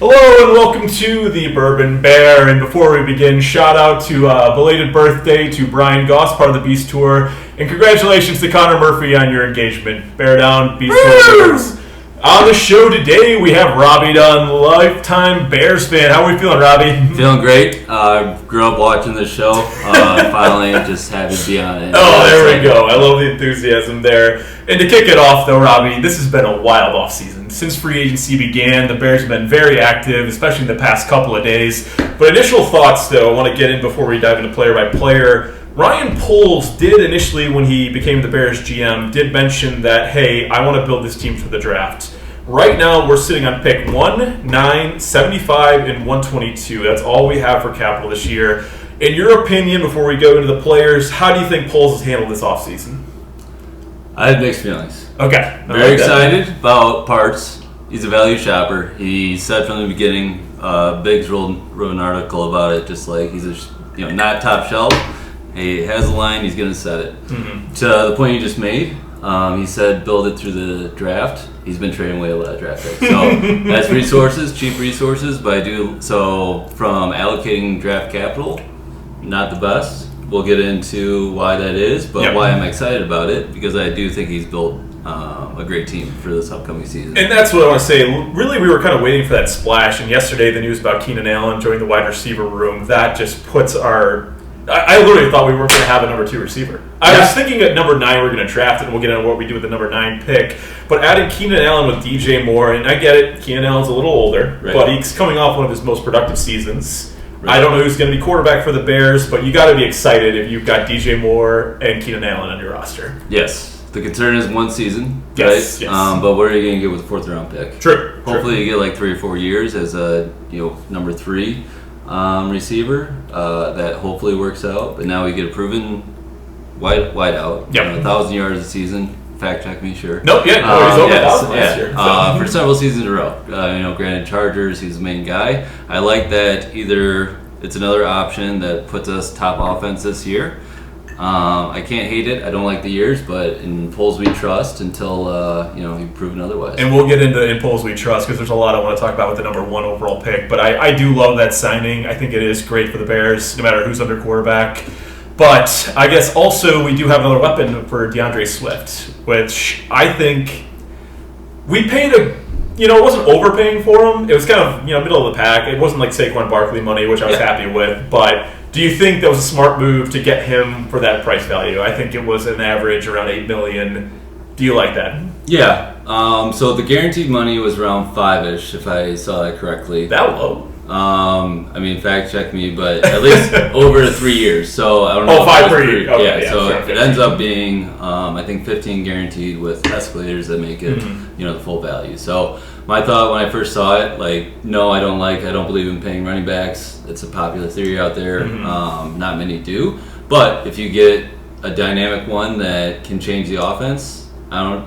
Hello and welcome to the Bourbon Bear. And before we begin, shout out to belated birthday to Brian Goss, part of the Beast Tour, and congratulations to Connor Murphy on your engagement. Bear down, Beast Tour. On the show today, we have Robbie Dunn, lifetime Bears fan. How are we feeling, Robbie? Feeling great. Grew up watching this show. Finally, just happy to be on it. Oh, there we go. I love the enthusiasm there. And to kick it off, though, Robbie, this has been a wild offseason. Since free agency began, the Bears have been very active, especially in the past couple of days. But initial thoughts, though, I want to get in before we dive into player by player. Ryan Poles did initially, when he became the Bears GM, did mention that, hey, I want to build this team for the draft. Right now, we're sitting on pick 1, 9, 75, and 122. That's all we have for capital this year. In your opinion, before we go into the players, how do you think Poles has handled this offseason? I have mixed feelings. Okay. Very excited about parts. He's a value shopper. He said from the beginning, Biggs wrote an article about it, just like he's not top shelf. He has a line, he's going to set it. Mm-hmm. To the point you just made, he said build it through the draft. He's been trading away a lot of draft picks. So that's resources, cheap resources, but I do so from allocating draft capital, not the best. We'll get into why that is, but why I'm excited about it, because I do think he's built a great team for this upcoming season. And that's what I want to say. Really, we were kind of waiting for that splash, and yesterday the news about Keenan Allen joining the wide receiver room, that just puts our... I literally thought we weren't going to have a number 2 receiver. I was thinking at number 9 we're going to draft it, and we'll get into what we do with the number 9 pick. But adding Keenan Allen with DJ Moore, and I get it, Keenan Allen's a little older, but he's coming off one of his most productive seasons. Right. I don't know who's going to be quarterback for the Bears, but you got to be excited if you've got DJ Moore and Keenan Allen on your roster. Yes. The concern is one season, yes, right? Yes. But what are you going to get with a 4th round pick? True. Hopefully you get like 3 or 4 years as a number 3 receiver that hopefully works out. But now we get a proven wide out. Yep. 1,000 yards a season. Fact check me, sure. Nope, he's over 1,000 last year. For several seasons in a row. Granted, Chargers, he's the main guy. I like that either it's another option that puts us top offense this year. I can't hate it. I don't like the years, but in Poles we trust until he's proven otherwise. And we'll get into in Poles we trust, because there's a lot I want to talk about with the number 1 overall pick. But I do love that signing. I think it is great for the Bears, no matter who's under quarterback. But I guess also we do have another weapon for DeAndre Swift, which I think we paid it wasn't overpaying for him. It was kind of, middle of the pack. It wasn't like Saquon Barkley money, which I was happy with. But do you think that was a smart move to get him for that price value? I think it was an average around $8 million. Do you like that? Yeah. So the guaranteed money was around 5-ish, if I saw that correctly. That low? Fact check me, but at least over 3 years. So I don't know. 5 per year. Okay, so it ends up being, I think 15 guaranteed with escalators that make it, the full value. So my thought when I first saw it, no, I don't believe in paying running backs. It's a popular theory out there. Not many do. But if you get a dynamic one that can change the offense,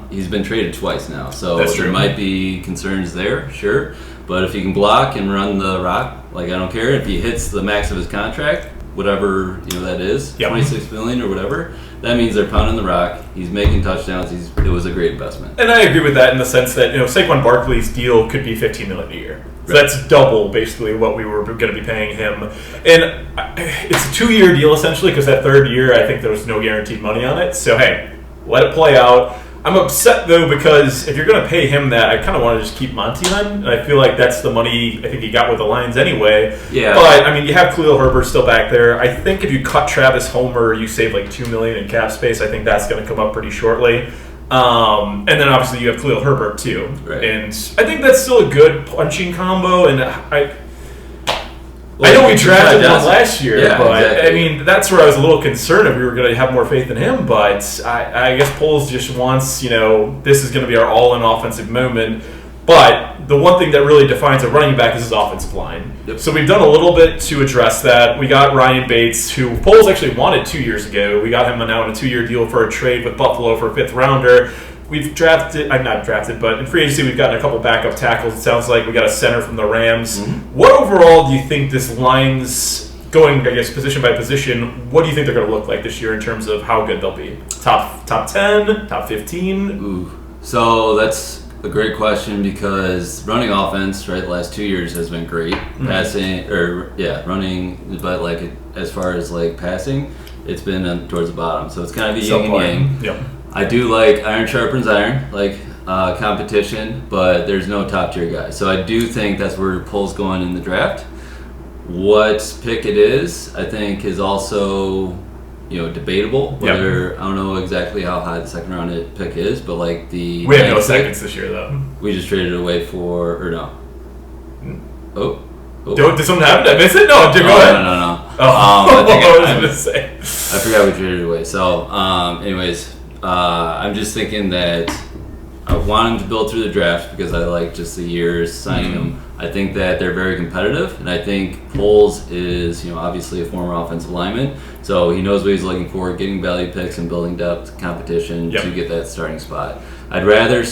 he's been traded twice now. So there might be concerns there, sure. But if he can block and run the rock, I don't care. If he hits the max of his contract, whatever that is, $26 million or whatever, that means they're pounding the rock. He's making touchdowns. It was a great investment. And I agree with that in the sense that Saquon Barkley's deal could be $15 million a year. So that's double basically what we were going to be paying him. And it's a 2-year deal essentially, because that 3rd year I think there was no guaranteed money on it. So hey, let it play out. I'm upset, though, because if you're going to pay him that, I kind of want to just keep Monty on. And I feel like that's the money I think he got with the Lions anyway. Yeah. But, you have Khalil Herbert still back there. I think if you cut Travis Homer, you save $2 million in cap space. I think that's going to come up pretty shortly. And then, obviously, you have Khalil Herbert, too. Right. And I think that's still a good punching combo. And I know we drafted one last year, but exactly. That's where I was a little concerned if we were going to have more faith in him. But I guess Poles just wants, this is going to be our all-in offensive moment. But the one thing that really defines a running back is his offensive line. Yep. So we've done a little bit to address that. We got Ryan Bates, who Poles actually wanted 2 years ago. We got him now in a 2-year deal for a trade with Buffalo for a 5th rounder. We've not drafted, but in free agency we've gotten a couple backup tackles. It sounds like we got a center from the Rams. Mm-hmm. What overall do you think this line's going, position by position, what do you think they're going to look like this year in terms of how good they'll be? Top 10? Top 15? Ooh. So that's a great question because running offense, right, the last 2 years has been great. Passing, running, but like as far as like passing, it's been towards the bottom. So it's kind of a yin and yang. Yep. I do like iron sharpens iron, like competition, but there's no top tier guys. So I do think that's where Pole's going in the draft. What pick it is, I think, is also debatable. Whether I don't know exactly how high the second round pick is, but like we have no seconds this year though. We just traded away for Did something happen? Did I miss it? No, go ahead. No. I was going to say. I forgot we traded it away. So, anyways, I'm just thinking that I want him to build through the draft because I like just the years signing him. I think that they're very competitive, and I think Poles is, obviously a former offensive lineman, so he knows what he's looking for, getting value picks and building depth competition to get that starting spot. I'd rather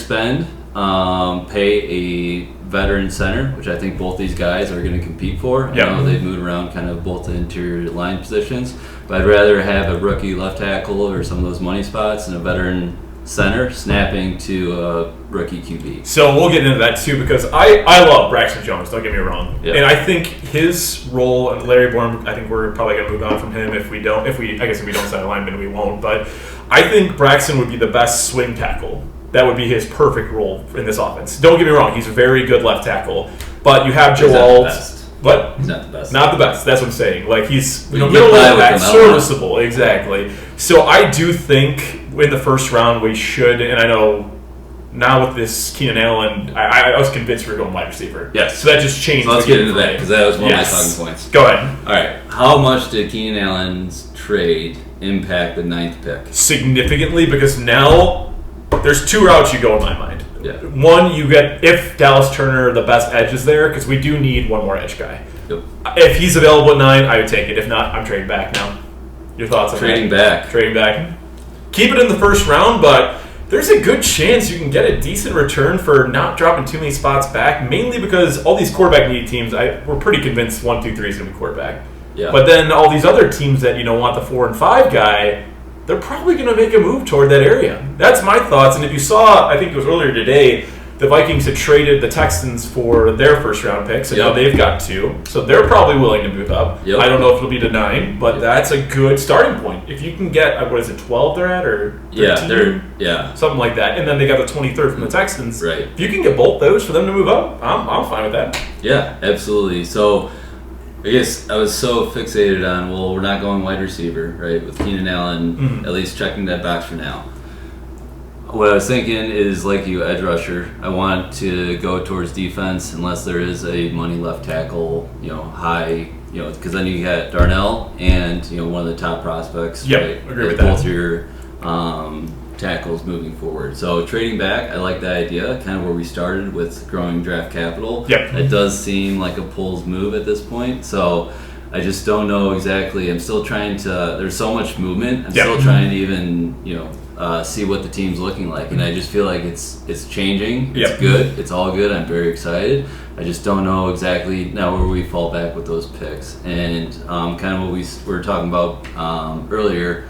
pay a veteran center, which I think both these guys are going to compete for. I know they've moved around kind of both the interior line positions, but I'd rather have a rookie left tackle or some of those money spots and a veteran center snapping to a rookie QB. So we'll get into that too because I love Braxton Jones, don't get me wrong. Yep. And I think his role, and Larry Bourne, I think we're probably going to move on from him if we don't sign a lineman, we won't. But I think Braxton would be the best swing tackle. That would be his perfect role in this offense. Don't get me wrong, he's a very good left tackle. But you have Joe Alt. What? He's not the best. Not the best. That's what I'm saying. Like he's middle of that, serviceable. Exactly. So I do think in the first round we should, and I know now with this Keenan Allen, I was convinced we were going wide receiver. Yes. So that just changed. So let's get into that because that was one of my talking points. Go ahead. All right. How much did Keenan Allen's trade impact the 9th pick? Significantly, because now there's two routes you go in my mind. Yeah. One, you get if Dallas Turner, the best edge is there, because we do need one more edge guy. Yep. If he's available at 9, I would take it. If not, I'm trading back now. Your thoughts on Trading that? back. Trading back. Keep it in the first round, but there's a good chance you can get a decent return for not dropping too many spots back, mainly because all these quarterback-needy teams, we're pretty convinced 1, 2, 3 is going to be quarterback. Yeah. But then all these other teams that want the 4 and 5 guy, they're probably going to make a move toward that area. That's my thoughts. And if you saw, I think it was earlier today, the Vikings had traded the Texans for their first-round picks, and now they've got 2. So they're probably willing to move up. Yep. I don't know if it'll be to 9, but that's a good starting point. If you can get, 12 they're at, or 13? Something like that. And then they got the 23rd from the Texans. Right. If you can get both those for them to move up, I'm fine with that. Yeah, absolutely. So I guess I was so fixated on, we're not going wide receiver, right, with Keenan Allen, at least checking that box for now. What I was thinking is, like you, edge rusher. I want to go towards defense unless there is a money left tackle, high, because then you got Darnell and, one of the top prospects. Yep, right, agree with both that. your tackles moving forward. So trading back, I like that idea, kind of where we started with growing draft capital. Yep. It does seem like a Poles move at this point. So I just don't know exactly. I'm still trying to, there's so much movement. I'm still trying to even, see what the team's looking like, and I just feel like it's changing. It's good. It's all good. I'm very excited. I just don't know exactly now where we fall back with those picks, and kind of what we were talking about earlier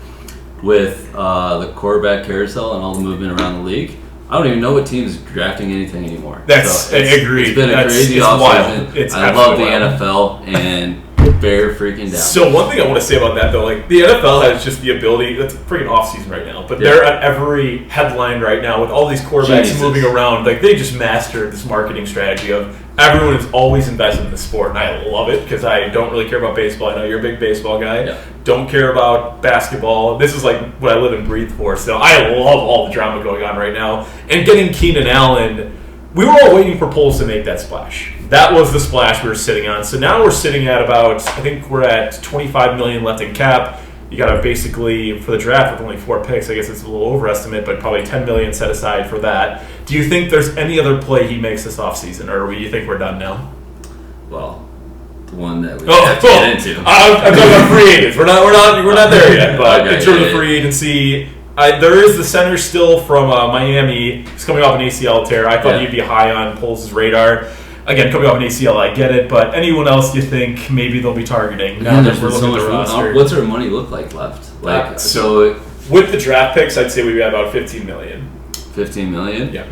with the quarterback carousel and all the movement around the league. I don't even know what team's drafting anything anymore. I agree. It's been a crazy offseason. I love the NFL and bear freaking down. So one thing I want to say about that though, like the NFL has just the ability. That's freaking off season right now, but they're at every headline right now with all these quarterbacks moving around. Like they just mastered this marketing strategy of everyone is always invested in the sport, and I love it because I don't really care about baseball. I know you're a big baseball guy. Yeah. Don't care about basketball. This is like what I live and breathe for. So I love all the drama going on right now, and getting Keenan Allen. We were all waiting for Poles to make that splash. That was the splash we were sitting on. So now we're sitting at about, I think we're at $25 million left in cap. You got to basically, for the draft with only 4 picks, I guess it's a little overestimate, but probably $10 million set aside for that. Do you think there's any other play he makes this offseason, or do you think we're done now? Well, the one that we have to get into. I'm talking about free agents. We're not there yet, but in terms of free agency, there is the center still from Miami. He's coming off an ACL tear. I thought he'd be high on Poles' radar. Again, coming off an ACL, I get it. But anyone else you think maybe they'll be targeting? Now that we're looking at the roster. What's our money look like left? So with the draft picks, I'd say we've got about $15 million. $15 million? Yeah.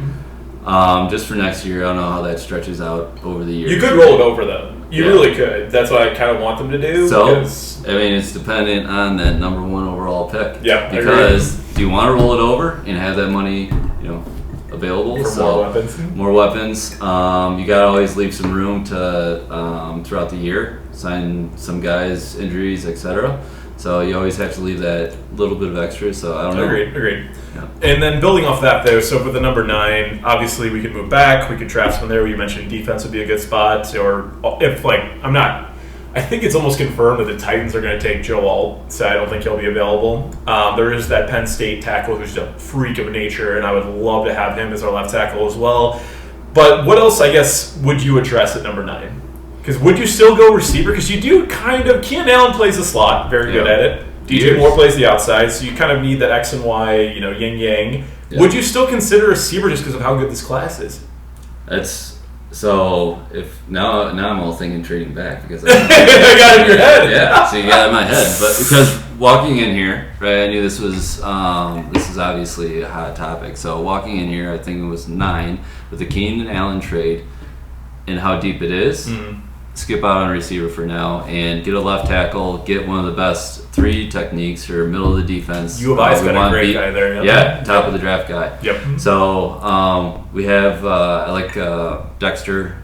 Just for next year. I don't know how that stretches out over the year. You could roll it over, though. You really could. That's what I kind of want them to do. So, I mean, it's dependent on that number 1 overall pick. Yeah, because do you want to roll it over and have that money, available for more weapons? More weapons. You got to always leave some room to throughout the year sign some guys, injuries, etc. So you always have to leave that little bit of extra. So I don't know. Agreed. Yeah. And then building off that, though, so for the number 9, obviously we could move back. We could draft someone there. You mentioned defense would be a good spot. Or if, I think it's almost confirmed that the Titans are going to take Joe Alt, so I don't think he'll be available. There is that Penn State tackle who's a freak of nature, and I would love to have him as our left tackle as well. But what else, I guess, would you address at number 9? Because would you still go receiver? Because you do kind of... Keenan Allen plays the slot, very good at it. DJ Moore plays the outside, so you kind of need that X and Y, yin-yang. Yeah. Would you still consider a receiver just because of how good this class is? So if now I'm all thinking trading back because I got it in your head. Yeah, so you got it in my head. But because walking in here, right, I knew this is obviously a hot topic. So walking in here, I think it was 9 with the Keenan Allen trade and how deep it is. Mm-hmm. Skip out on receiver for now and get a left tackle, get one of the best 3 techniques or middle of the defense. U of I's got a great guy there. Yeah, top of the draft guy. Yep. So we have I like Dexter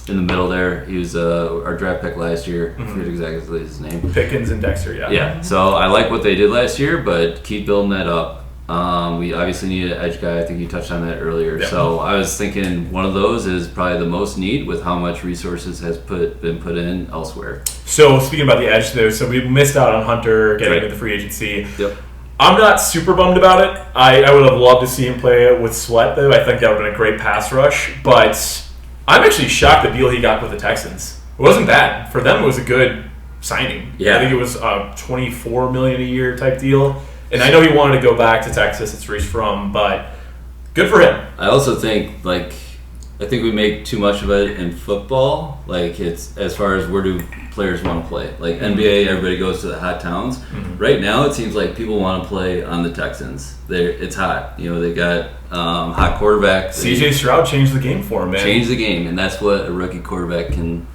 in the middle there. He was our draft pick last year. I forget exactly his name. Pickens and Dexter, yeah. Yeah, so I like what they did last year, but keep building that up. We obviously need an edge guy. I think you touched on that earlier. Yep. So I was thinking one of those is probably the most need with how much resources has been put in elsewhere. So speaking about the edge, though, so we missed out on Hunter getting into the free agency. Yep. I'm not super bummed about it. I would have loved to see him play with Sweat, though. I think that would have been a great pass rush. But I'm actually shocked the deal he got with the Texans. It wasn't bad. For them, it was a good signing. Yeah. I think it was a $24 million a year type deal. And I know he wanted to go back to Texas. It's where he's from, but good for him. I also think, I think we make too much of it in football. It's as far as where do players want to play. NBA, everybody goes to the hot towns. Mm-hmm. Right now, it seems like people want to play on the Texans. It's hot. They got hot quarterback. C.J. Stroud changed the game for him, man. Changed the game, and that's what a rookie quarterback can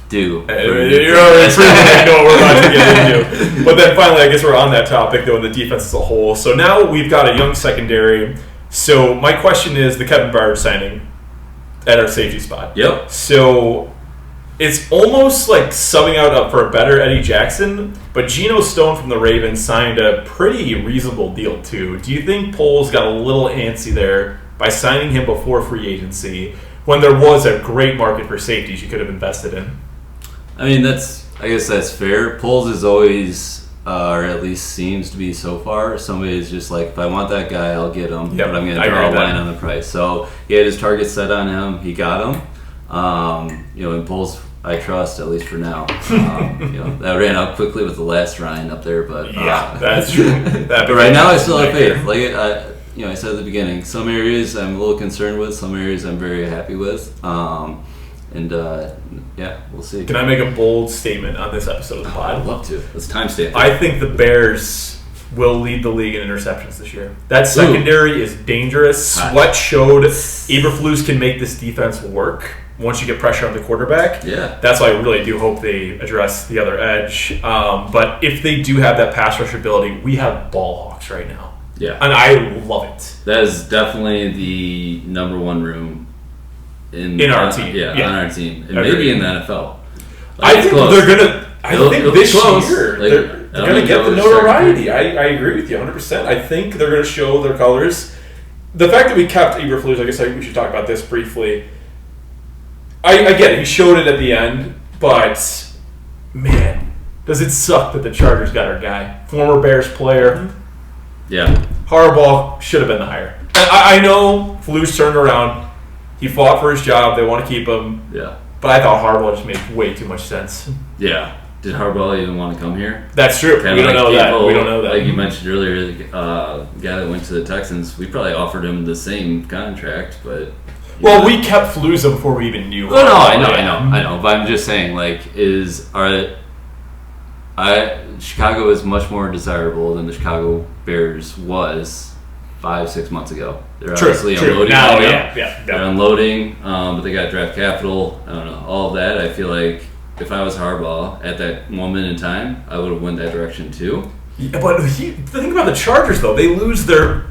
do. You're already pretty know what we're about to get into. But then finally, I guess we're on that topic, though, in the defense as a whole. So now we've got a young secondary. So my question is the Kevin Byard signing at our safety spot. Yep. So it's almost like subbing out for a better Eddie Jackson, but Geno Stone from the Ravens signed a pretty reasonable deal, too. Do you think Poles got a little antsy there by signing him before free agency when there was a great market for safeties you could have invested in? I mean, I guess that's fair. Poles is always, or at least seems to be so far, somebody is just like, if I want that guy, I'll get him, but I'm going to draw a line on the price. So he had his target set on him. He got him. And Poles, I trust, at least for now. That ran out quickly with the last Ryan up there, but yeah, that's true. But right now, I still have faith. I said at the beginning, some areas I'm a little concerned with, some areas I'm very happy with. We'll see. Can I make a bold statement on this episode of the pod? I'd love to. Let's timestamp. I think the Bears will lead the league in interceptions this year. That secondary is dangerous. Sweat showed Eberflus can make this defense work once you get pressure on the quarterback. Yeah. That's why I really do hope they address the other edge. But if they do have that pass rush ability, we have ball hawks right now. Yeah. And I love it. That is definitely the number 1 room in our team. Yeah, on our team. And maybe in the NFL. I think they're going to... It'll this close. year, they're going to get the notoriety. I agree with you 100%. I think they're going to show their colors. The fact that we kept Eberflus, I guess we should talk about this briefly. I get it. He showed it at the end, but, man, does it suck that the Chargers got our guy. Former Bears player. Yeah. Harbaugh should have been the hire. I know Flus turned around. He fought for his job. They want to keep him. Yeah. But I thought Harbaugh just made way too much sense. Yeah. Did Harbaugh even want to come here? That's true. We don't know that. We don't know that. Like you mentioned earlier, the guy that went to the Texans, we probably offered him the same contract, but... Well, we kept Fluza before we even knew. Oh, no, I know. But I'm just saying, Chicago is much more desirable than the Chicago Bears was 5-6 months ago. They're True, obviously true. unloading Now, right now. yeah. They're unloading, but they got draft capital. I don't know, all of that. I feel like if I was Harbaugh at that moment in time, I would have went that direction too. Yeah, but the thing about the Chargers, though, they lose their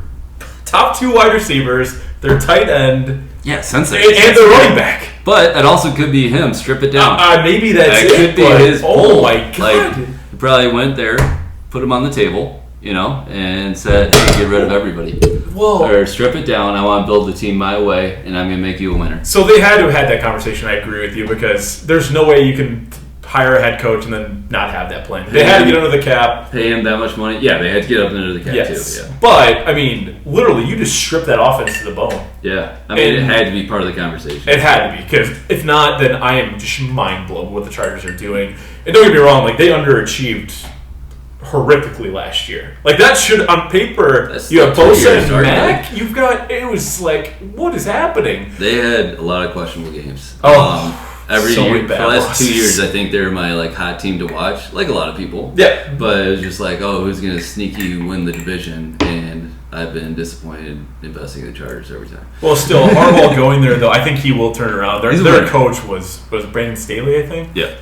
top 2 wide receivers, their tight end, Yeah, since and their running back. But that also could be him. Strip it down. Maybe that's That could be his oh pull. my God. Like, he probably went there, put him on the table, and said, hey, get rid of everybody. Whoa. Or strip it down. I want to build the team my way, and I'm going to make you a winner. So they had to have had that conversation. I agree with you, because there's no way you can hire a head coach and then not have that plan. They had to get under the cap. Pay him that much money? Yeah, they had to get up under the cap Yes. too. Yeah. But, I mean, literally, you just strip that offense to the bone. Yeah. I mean, it had to be part of the conversation. It had to be, because if not, then I am just mind blown what the Chargers are doing. And don't get me wrong, like, they underachieved horrifically last year. Like, that should, on paper, That's you have still 2 Bosa years and starting, Mac, you've got, it was like, what is happening? They had a lot of questionable games. Every so year, many for the bad last losses. 2 years, I think they're my hot team to watch, like a lot of people. Yeah. But it was just like, oh, who's gonna sneaky win the division? And I've been disappointed investing in the Chargers every time. Well, still, Harbaugh going there, though, I think he will turn around. He's a Their winner. coach was Brandon Staley, I think? Yeah,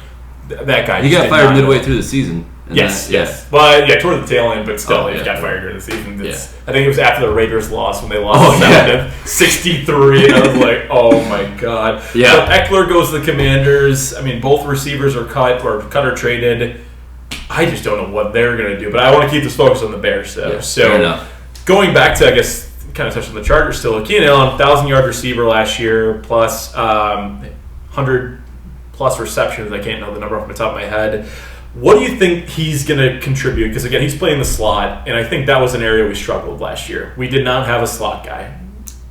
That guy. he just got did fired not midway know. through the season. And Yes, that- yes. But, yeah, toward the tail end, but still, Oh, he yeah. got fired during the season. It's, Yeah. I think it was after the Raiders lost when they lost Oh, yeah. 63, and I was like, oh my God. Yeah. So Eckler goes to the Commanders. I mean, both receivers are cut or traded. I just don't know what they're going to do, but I want to keep this focus on the Bears, though. Yeah, So, fair enough. going back to, I guess, kind of touching the Chargers still, Keenan Allen, 1,000-yard receiver last year, plus 100-plus receptions. I can't know the number off the top of my head. What do you think he's going to contribute? Because, again, he's playing the slot, and I think that was an area we struggled last year. We did not have a slot guy.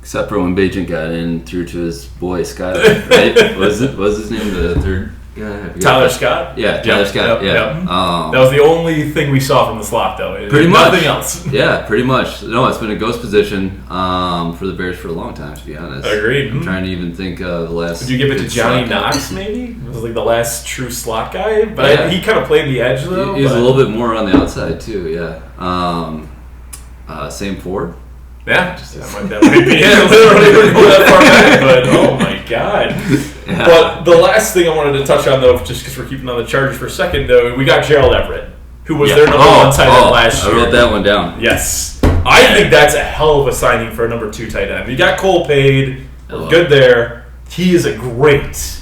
Except for when Bajent got in, threw to his boy Skyler, right? was his name the third guy? I forget. Tyler Scott? Yeah, Tyler Scott. Yep, yeah. yep. That was the only thing we saw from the slot, though. Pretty much. Nothing else. Yeah, pretty much. No, it's been a ghost position for the Bears for a long time, to be honest. Agreed. I'm trying to even think of the last. Did you give it to good Johnny slot guy. Knox, maybe? It was like the last true slot guy. But Yeah. he kind of played the edge, though. He was a but- little bit more on the outside, too, yeah. Sam Ford. Yeah, that might be it. Literally, we're going that far back, but oh my God. Yeah. But the last thing I wanted to touch on, though, just because we're keeping on the Chargers for a second, though, we got Gerald Everett, who was their number one tight end last year. I wrote that one down. Yes. I think that's a hell of a signing for a number 2 tight end. You got Cole paid, Hello. good there. He is a great,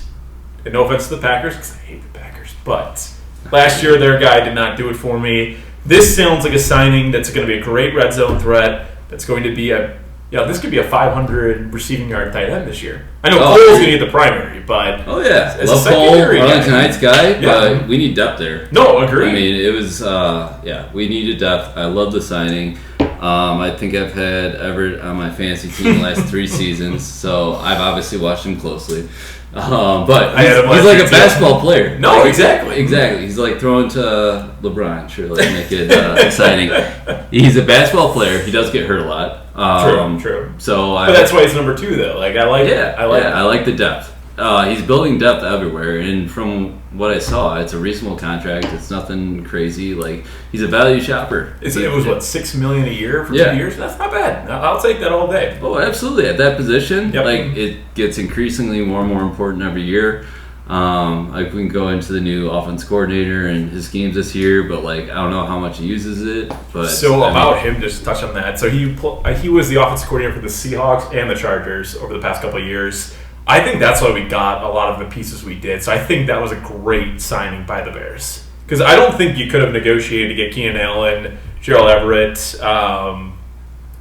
and no offense to the Packers, because I hate the Packers, but last year their guy did not do it for me. This sounds like a signing that's going to be a great red zone threat. That's going to be this could be a 500 receiving yard tight end this year. I know Cole's going to get the primary, but Oh, yeah. As a Love Cole, secondary guy. Arlington Heights guy, Yeah. but we need depth there. no, agree. I mean, it was, we needed depth. I love the signing. I think I've had Everett on my fantasy team the last 3 seasons, so I've obviously watched him closely. But I had him he's last like year, a too. basketball player. No, exactly. Exactly. He's like throwing to LeBron. Sure, let's make it exciting. He's a basketball player. He does get hurt a lot. True. So But that's why he's number 2, though. Like I like it. I like the depth. He's building depth everywhere, and from what I saw, it's a reasonable contract. It's nothing crazy. Like he's a value shopper. It was what, $6 million a year for Yeah. 2 years? That's not bad. I'll take that all day. Oh, absolutely. At that position, Yep. like it gets increasingly more and more important every year. Like we can go into the new offense coordinator and his schemes this year, but like I don't know how much he uses it. But So about him, just to touch on that. So he was the offensive coordinator for the Seahawks and the Chargers over the past couple of years. I think that's why we got a lot of the pieces we did. So I think that was a great signing by the Bears. Because I don't think you could have negotiated to get Keenan Allen, Gerald Everett.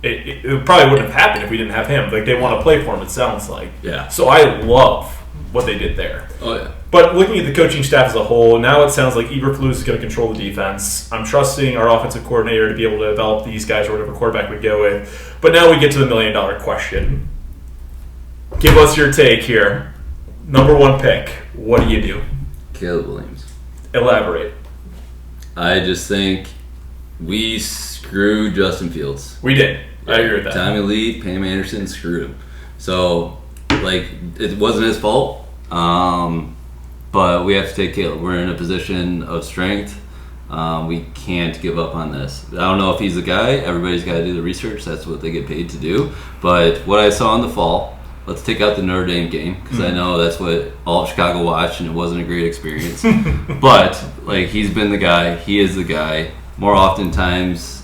It probably wouldn't have happened if we didn't have him. Like they want to play for him, it sounds like. Yeah. So I love what they did there. Oh yeah. But looking at the coaching staff as a whole, now it sounds like Eberflus is going to control the defense. I'm trusting our offensive coordinator to be able to develop these guys or whatever quarterback we go with. But now we get to the $1 million question. Give us your take here. Number 1 pick. What do you do? Caleb Williams. Elaborate. I just think we screwed Justin Fields. We did. I agree with that. Tommy Lee, Pam Anderson screwed him. So, like, it wasn't his fault. But we have to take Caleb. We're in a position of strength. We can't give up on this. I don't know if he's the guy. Everybody's got to do the research. That's what they get paid to do. But what I saw in the fall, let's take out the Notre Dame game, because I know that's what all of Chicago watched, and it wasn't a great experience. But, like, he's been the guy. He is the guy. More oftentimes,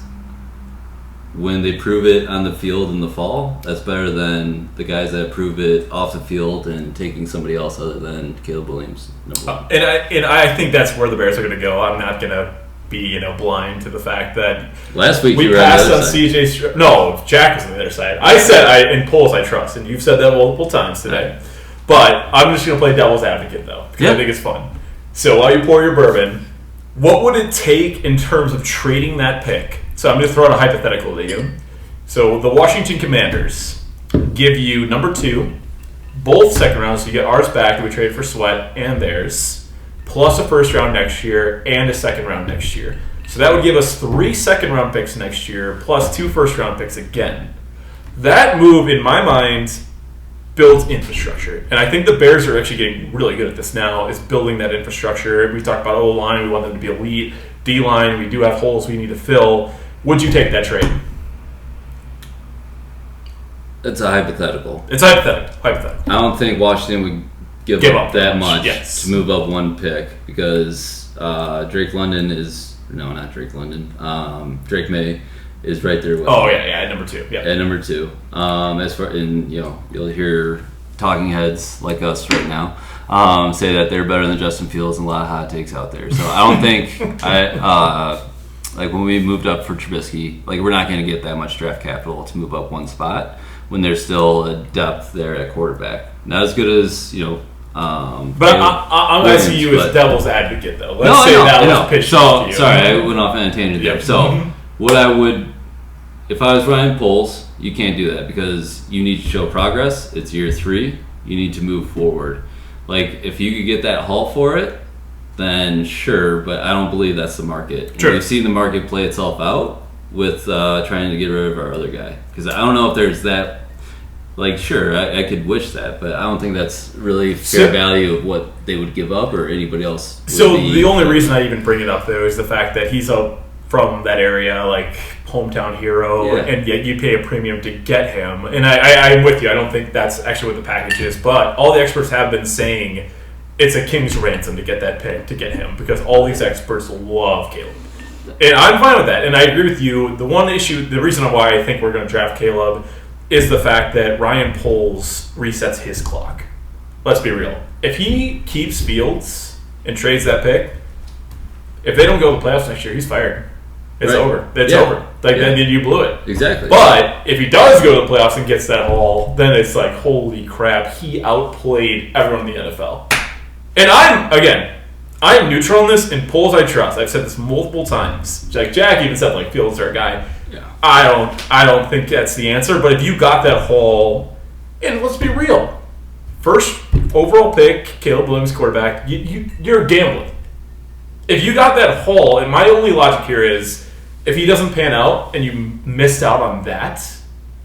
when they prove it on the field in the fall, that's better than the guys that prove it off the field and taking somebody else other than Caleb Williams. And I think that's where the Bears are going to go. I'm not going to be blind to the fact that last week we passed on CJ. No, Jack was on the other side. I said in polls I trust, and you've said that multiple times today. Right. But I'm just going to play devil's advocate though, because I think it's fun. So while you pour your bourbon, what would it take in terms of trading that pick? So I'm going to throw out a hypothetical to you. So the Washington Commanders give you number 2, both second rounds. So you get ours back that we traded for Sweat and theirs, plus a first round next year and a second round next year. So that would give us 3 second round picks next year, plus 2 first round picks again. That move, in my mind, builds infrastructure. And I think the Bears are actually getting really good at this now, is building that infrastructure. We talked about O-line. We want them to be elite. D-line, we do have holes we need to fill. Would you take that trade? It's a hypothetical. It's hypothetical. I don't think Washington would give up that much to move up 1 pick, because Drake London is... No, not Drake London. Drake May is right there with him. At number 2. Yeah. At number 2. As far, and you'll hear talking heads like us right now say that they're better than Justin Fields, and a lot of hot takes out there. So I don't think like when we moved up for Trubisky, like we're not going to get that much draft capital to move up 1 spot when there's still a depth there at quarterback. Not as good as but I'm asking you as devil's advocate though. Let's say that was pitched to you. Sorry, I went off on a tangent there. So what I would, if I was running polls, you can't do that because you need to show progress. It's year 3. You need to move forward. Like if you could get that haul for it, then sure, but I don't believe that's the market. Sure. We've seen the market play itself out with trying to get rid of our other guy. Because I don't know if there's that, like, sure, I could wish that, but I don't think that's really fair value of what they would give up or anybody else. So the only reason I even bring it up, though, is the fact that he's from that area, like hometown hero, and yet you pay a premium to get him. And I'm with you. I don't think that's actually what the package is, but all the experts have been saying it's a king's ransom to get that pick, to get him, because all these experts love Caleb. And I'm fine with that, and I agree with you. The one issue, the reason why I think we're going to draft Caleb is the fact that Ryan Poles resets his clock. Let's be real. If he keeps Fields and trades that pick, if they don't go to the playoffs next year, he's fired. It's over. It's over. Then you blew it. Exactly. But if he does go to the playoffs and gets that haul, then it's like, holy crap, he outplayed everyone in the NFL. And I'm neutral on this, and Poles I trust. I've said this multiple times. Like Jack even said, like, Fields our guy. Yeah. I don't think that's the answer. But if you got that haul, and let's be real, first overall pick, Caleb Williams quarterback, you're gambling. If you got that haul, and my only logic here is, if he doesn't pan out and you missed out on that,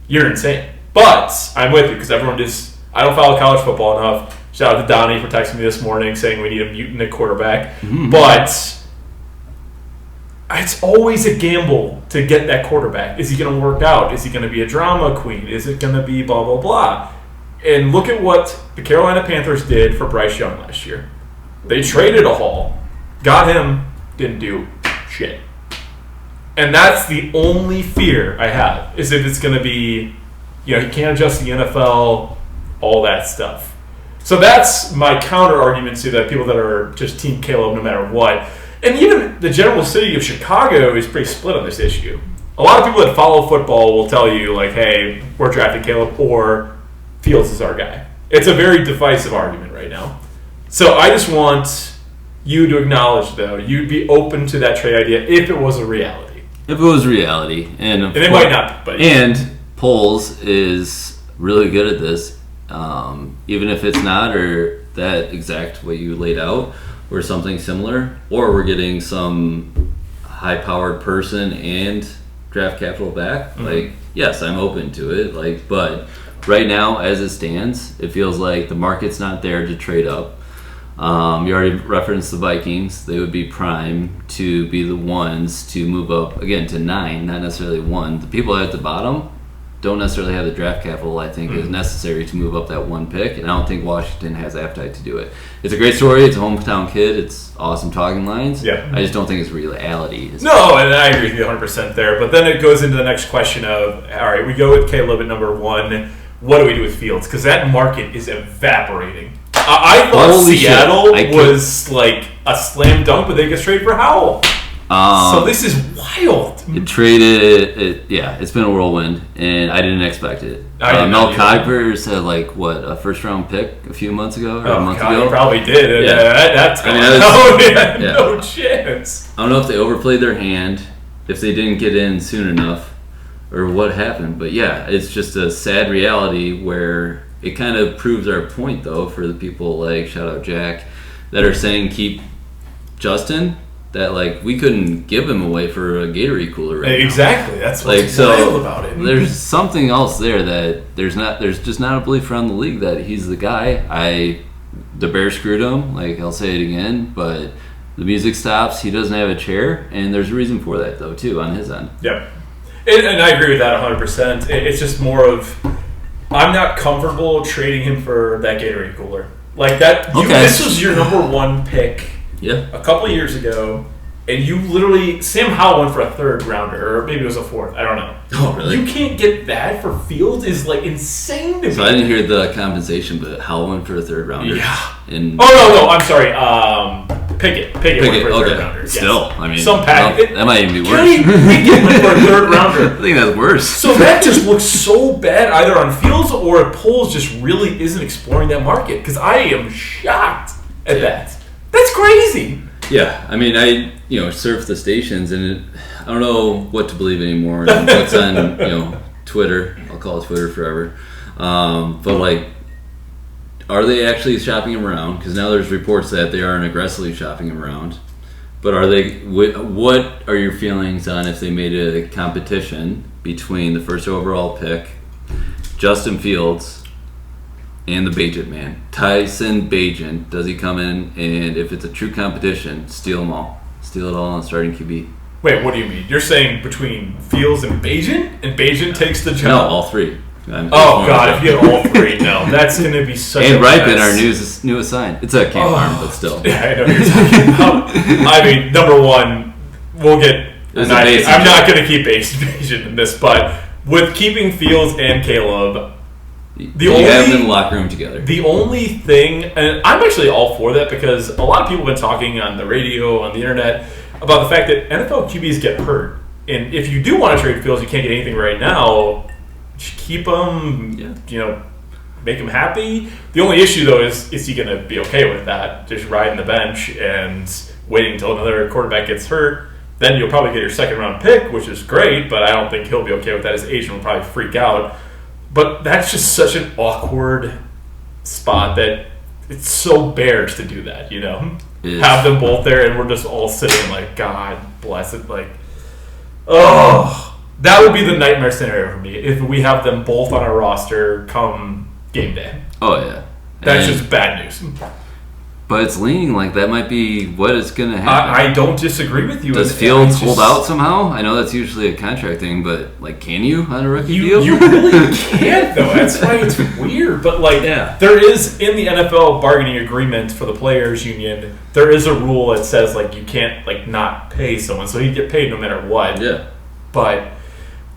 you're insane. But I'm with you because everyone just, I don't follow college football enough. Shout out to Donnie for texting me this morning saying we need a mutant at quarterback. Mm-hmm. But it's always a gamble to get that quarterback. Is he going to work out? Is he going to be a drama queen? Is it going to be blah, blah, blah? And look at what the Carolina Panthers did for Bryce Young last year. They traded a haul, got him, didn't do shit. And that's the only fear I have, is if it's going to be, he can't adjust the NFL, all that stuff. So that's my counter argument to that people that are just Team Caleb no matter what. And even the general city of Chicago is pretty split on this issue. A lot of people that follow football will tell you, like, hey, we're drafting Caleb or Fields is our guy. It's a very divisive argument right now. So I just want you to acknowledge, though, you'd be open to that trade idea if it was a reality. If it was reality. And it might not be. But and Poles is really good at this. Even if it's not or that exact way you laid out or something similar, or we're getting some high-powered person and draft capital back, mm-hmm. Like, yes, I'm open to it. Like, but right now, as it stands, it feels like the market's not there to trade up. You already referenced the Vikings. They would be prime to be the ones to move up, again, to 9, not necessarily 1. The people at the bottom don't necessarily have the draft capital, I think, is necessary to move up that 1 pick, and I don't think Washington has appetite to do it. It's a great story. It's a hometown kid. It's awesome talking lines. Yeah. I just don't think it's reality. No, and I agree with you 100% there. But then it goes into the next question of, all right, we go with Caleb at number 1. What do we do with Fields? Because that market is evaporating. I thought Holy Seattle shit. was like a slam dunk, but they get straight for Howell. So this is wild. It's been a whirlwind, and I didn't expect it. Mel Kiper said, a first-round pick a few months ago, or a month ago? He probably did. Yeah. That's no chance. I don't know if they overplayed their hand, if they didn't get in soon enough, or what happened. But yeah, it's just a sad reality where it kind of proves our point, though, for the people like, shout out Jack, that are saying keep Justin, that we couldn't give him away for a Gatorade cooler right now. Exactly. That's what's wild about it. There's something else there that there's just not a belief around the league that he's the guy. The Bears screwed him, I'll say it again, but the music stops, he doesn't have a chair, and there's a reason for that, though, too, on his end. Yep. And I agree with that 100%. It's just more of, I'm not comfortable trading him for that Gatorade cooler. That. This was your number 1 pick a couple of years ago, and you literally, Sam Howell went for a 3rd rounder, or maybe it was a 4th, I don't know. Oh, really? You can't get that for Fields is insane to me. So I didn't hear the compensation, but Howell went for a 3rd rounder. Yeah. And no, I'm sorry. Pickett went for a 3rd rounder. Yes. Still, some package. That might even be worse. Pickett went for a 3rd rounder. I think that's worse. So that just looks so bad either on Fields or Poles just really isn't exploring that market, because I am shocked at that. That's crazy. Yeah, I surf the stations, and I don't know what to believe anymore. And what's on Twitter? I'll call it Twitter forever. But are they actually shopping him around? Because now there's reports that they aren't aggressively shopping him around. But are they? What are your feelings on if they made a competition between the 1st overall pick, Justin Fields, and the Bagent man, Tyson Bagent? Does he come in, and if it's a true competition, steal them all? Steal it all on starting QB? Wait, what do you mean? You're saying between Fields and Bagent takes the job? No, all 3. God, if you have all 3, no. That's going to be such a mess. And Ripon, our newest sign. It's a camp farm, but still. Yeah, I know what you're talking about. Number 1, we'll get... I'm not going to keep Bagent in this, but with keeping Fields and Caleb... You have them in the locker room together. The only thing, and I'm actually all for that, because a lot of people have been talking on the radio, on the internet, about the fact that NFL QBs get hurt. And if you do want to trade Fields, you can't get anything right now. Just keep him, make him happy. The only issue, though, is he going to be okay with that? Just riding the bench and waiting until another quarterback gets hurt. Then you'll probably get your 2nd round pick, which is great, but I don't think he'll be okay with that. His agent will probably freak out. But that's just such an awkward spot that it's so Bears to do that, Have them both there, and we're just all sitting God bless it. That would be the nightmare scenario for me, if we have them both on our roster come game day. Oh, yeah. That's just bad news. But it's leaning like that might be what is going to happen. I don't disagree with you. Does Fields hold out somehow? I know that's usually a contract thing, but can you on a rookie deal? You really can't, though. That's why it's weird. But there is in the NFL bargaining agreement for the players union, there is a rule that says you can't not pay someone, so you get paid no matter what. Yeah. But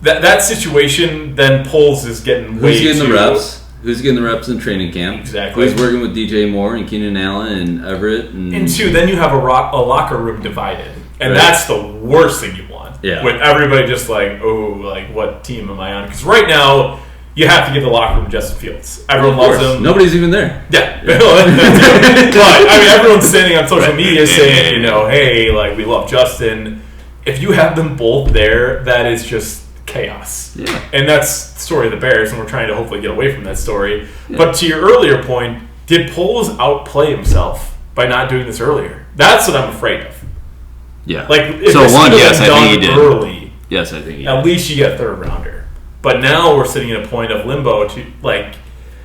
that situation then Poles is getting way Who's getting too... the reps? Who's getting the reps in training camp? Exactly. Who's working with DJ Moore and Keenan Allen and Everett? And 2, then you have a locker room divided. And that's the worst thing you want. Yeah. With everybody just what team am I on? Because right now, you have to give the locker room Justin Fields. Everyone loves him. Nobody's even there. Yeah. But, everyone's standing on social media saying, hey, we love Justin. If you have them both there, that is just chaos. Yeah. And that's the story of the Bears, and we're trying to hopefully get away from that story. Yeah. But to your earlier point, did Poles outplay himself by not doing this earlier? That's what I'm afraid of. Yeah. If so one, yes, I think he did. Early, yes, I think he did. At least you get a 3rd rounder. But now we're sitting at a point of limbo to,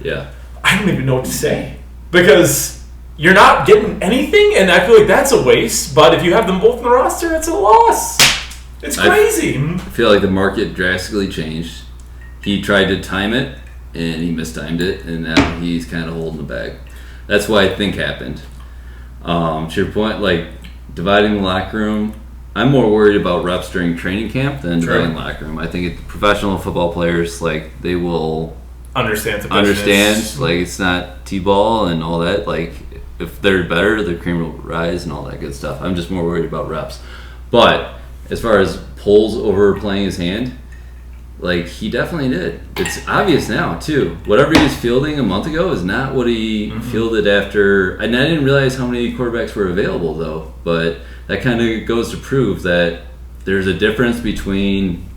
yeah. I don't even know what to say. Because you're not getting anything, and I feel like that's a waste. But if you have them both in the roster, it's a loss. It's crazy. I feel like the market drastically changed. He tried to time it, and he mistimed it, and now he's kind of holding the bag. That's what I think happened. To your point, like dividing the locker room, I'm more worried about reps during training camp than dividing the locker room. I think professional football players, like, they will understand. Like, it's not t-ball and all that. Like, if they're better, their cream will rise and all that good stuff. I'm just more worried about reps. But as far as pulls over playing his hand, like, he definitely did. It's obvious now, too. Whatever he was fielding a month ago is not what he fielded after. And I didn't realize how many quarterbacks were available, though. But that kind of goes to prove that there's a difference between,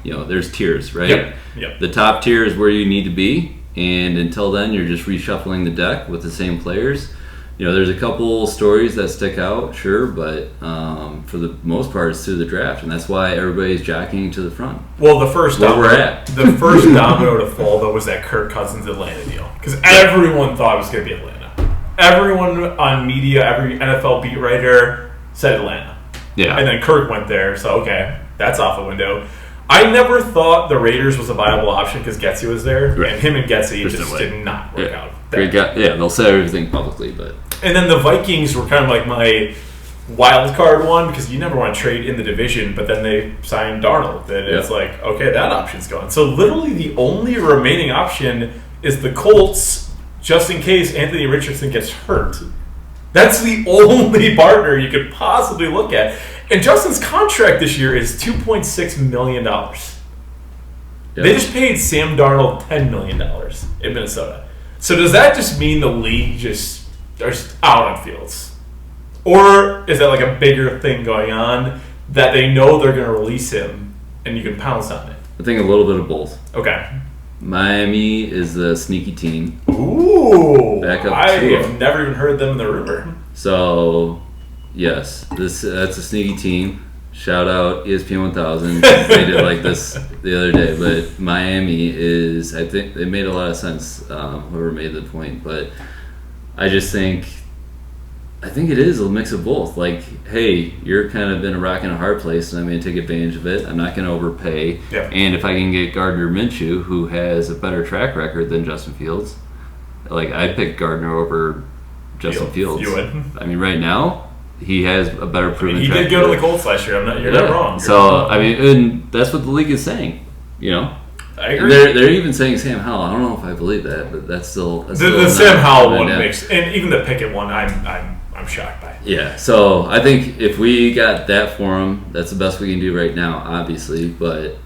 there's tiers, right? Yep. The top tier is where you need to be. And until then, you're just reshuffling the deck with the same players. There's a couple stories that stick out, sure, but for the most part, it's through the draft, and that's why everybody's jockeying to the front. Well, the first domino to fall, though, was that Kirk Cousins Atlanta deal, because everyone thought it was going to be Atlanta. Everyone on media, every NFL beat writer said Atlanta. Yeah. And then Kirk went there, so okay, that's off the window. I never thought the Raiders was a viable option because Getsy was there, right. And him and Getsy just did not work out. Great guy. Yeah, they'll say everything publicly, but... And then the Vikings were kind of like my wild card one because you never want to trade in the division, but then they signed Darnold. And it's like, okay, that option's gone. So literally the only remaining option is the Colts, just in case Anthony Richardson gets hurt. That's the only partner you could possibly look at. And Justin's contract this year is $2.6 million. Yep. They just paid Sam Darnold $10 million in Minnesota. So does that just mean the league just are out on fields? Or is that like a bigger thing going on that they know they're going to release him and you can pounce on it? I think a little bit of both. Okay. Miami is the sneaky team. Ooh. Back up I have never even heard them in the rumor. So, yes, that's a sneaky team. Shout out ESPN 1000. They did like this the other day. But Miami is, I think, it made a lot of sense, whoever made the point. But I think it is a mix of both. Like, hey, you're kind of in a rock and a hard place, and I'm going to take advantage of it. I'm not going to overpay. Yeah. And if I can get Gardner Minshew, who has a better track record than Justin Fields, like, I'd pick Gardner over Justin Fields. You would? I mean, right now, he has a better proven he track did go to the Colts last year. You're not wrong. I mean, and that's what the league is saying, I agree. They're even saying Sam Howell. I don't know if I believe that, but that's still the Sam Howell one makes, and even the Pickett one, I'm shocked by. Yeah, so I think if we got that for him, that's the best we can do right now, obviously. But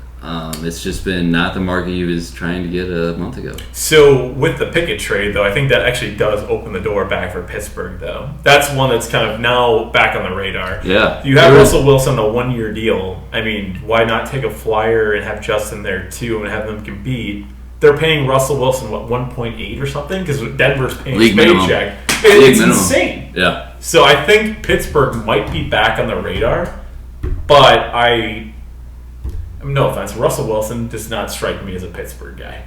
it's just been not the market he was trying to get a month ago. So with the Pickett trade, though, I think that actually does open the door back for Pittsburgh, though. That's one that's kind of now back on the radar. Yeah. You have Russell Wilson on a one-year deal. I mean, why not take a flyer and have Justin there, too, and have them compete? They're paying Russell Wilson, 1.8 or something? Because Denver's paying his paycheck. It's insane. Yeah. So I think Pittsburgh might be back on the radar, but no offense, Russell Wilson does not strike me as a Pittsburgh guy.